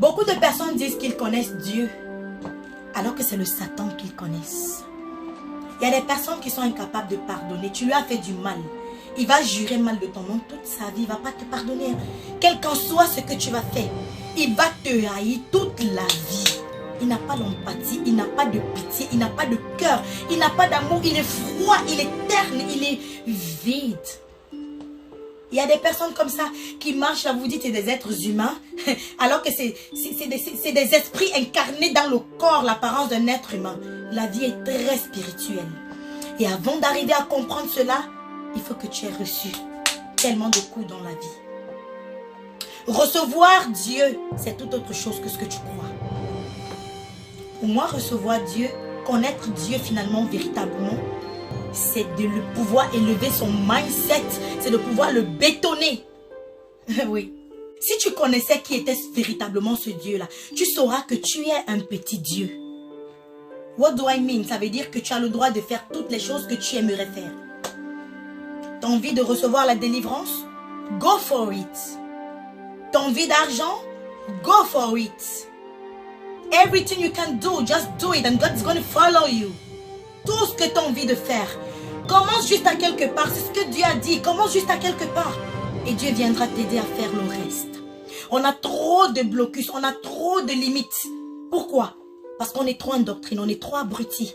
Beaucoup de personnes disent qu'ils connaissent Dieu, alors que c'est le Satan qu'ils connaissent. Il y a des personnes qui sont incapables de pardonner. Tu lui as fait du mal. Il va jurer mal de ton nom toute sa vie. Il ne va pas te pardonner. Quel qu'en soit ce que tu vas faire, il va te haïr toute la vie. Il n'a pas d'empathie, il n'a pas de pitié, il n'a pas de cœur, il n'a pas d'amour, il est froid, il est terne, il est vide. Il y a des personnes comme ça qui marchent là, vous dites c'est des êtres humains, alors que c'est des esprits incarnés dans le corps, l'apparence d'un être humain. La vie est très spirituelle. Et avant d'arriver à comprendre cela, il faut que tu aies reçu tellement de coups dans la vie. Recevoir Dieu, c'est tout autre chose que ce que tu crois. Pour moi, recevoir Dieu, connaître Dieu finalement, véritablement, c'est de le pouvoir élever son mindset, c'est de pouvoir le bétonner. Oui. Si tu connaissais qui était véritablement ce Dieu-là, tu sauras que tu es un petit Dieu. What do I mean? Ça veut dire que tu as le droit de faire toutes les choses que tu aimerais faire. Tu as envie de recevoir la délivrance? Go for it. Tu as envie d'argent? Go for it. Everything you can do, just do it and God is going to follow you. Tout ce que tu as envie de faire. Commence juste à quelque part. C'est ce que Dieu a dit. Commence juste à quelque part. Et Dieu viendra t'aider à faire le reste. On a trop de blocus. On a trop de limites. Pourquoi? Parce qu'on est trop endoctrinés. On est trop abrutis.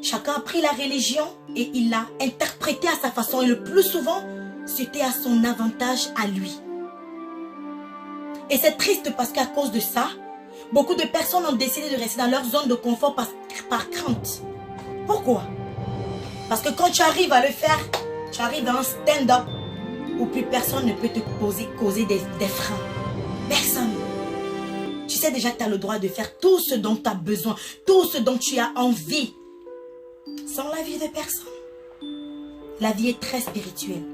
Chacun a pris la religion et il l'a interprétée à sa façon. Et le plus souvent, c'était à son avantage à lui. Et c'est triste parce qu'à cause de ça, beaucoup de personnes ont décidé de rester dans leur zone de confort par crainte. Pourquoi? Parce que quand tu arrives à le faire, tu arrives à un stand-up où plus personne ne peut te causer des freins. Personne. Tu sais déjà que tu as le droit de faire tout ce dont tu as besoin, tout ce dont tu as envie, sans l'avis de personne. La vie est très spirituelle.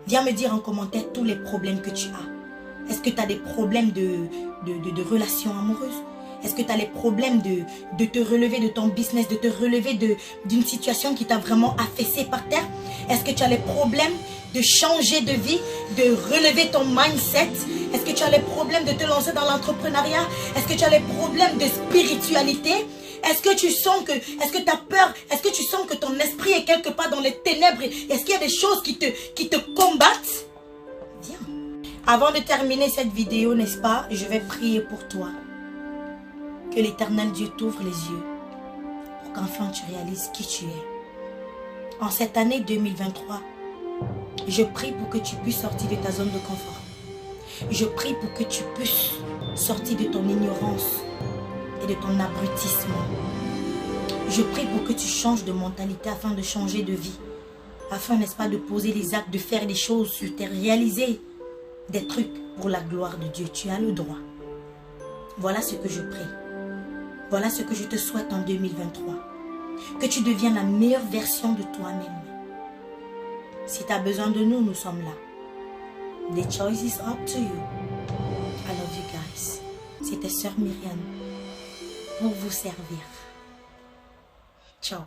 Viens me dire en commentaire tous les problèmes que tu as. Est-ce que tu as des problèmes de relations amoureuses? Est-ce que tu as les problèmes de te relever de ton business, de te relever d'une situation qui t'a vraiment affaissé par terre? Est-ce que tu as les problèmes de changer de vie, de relever ton mindset? Est-ce que tu as les problèmes de te lancer dans l'entrepreneuriat? Est-ce que tu as les problèmes de spiritualité? Est-ce que tu sens que, est-ce que tu as peur? Est-ce que tu sens que ton esprit est quelque part dans les ténèbres? Est-ce qu'il y a des choses qui te combattent? Viens. Avant de terminer cette vidéo, n'est-ce pas, je vais prier pour toi. Que l'Éternel Dieu t'ouvre les yeux pour qu'enfin tu réalises qui tu es. En cette année 2023, je prie pour que tu puisses sortir de ta zone de confort. Je prie pour que tu puisses sortir de ton ignorance et de ton abrutissement. Je prie pour que tu changes de mentalité afin de changer de vie. Afin, n'est-ce pas, de poser des actes, de faire des choses sur terre, réaliser des trucs pour la gloire de Dieu. Tu as le droit. Voilà ce que je prie. Voilà ce que je te souhaite en 2023. Que tu deviennes la meilleure version de toi-même. Si tu as besoin de nous, nous sommes là. The choice is up to you. I love you guys. C'était Sœur Myriam pour vous servir. Ciao.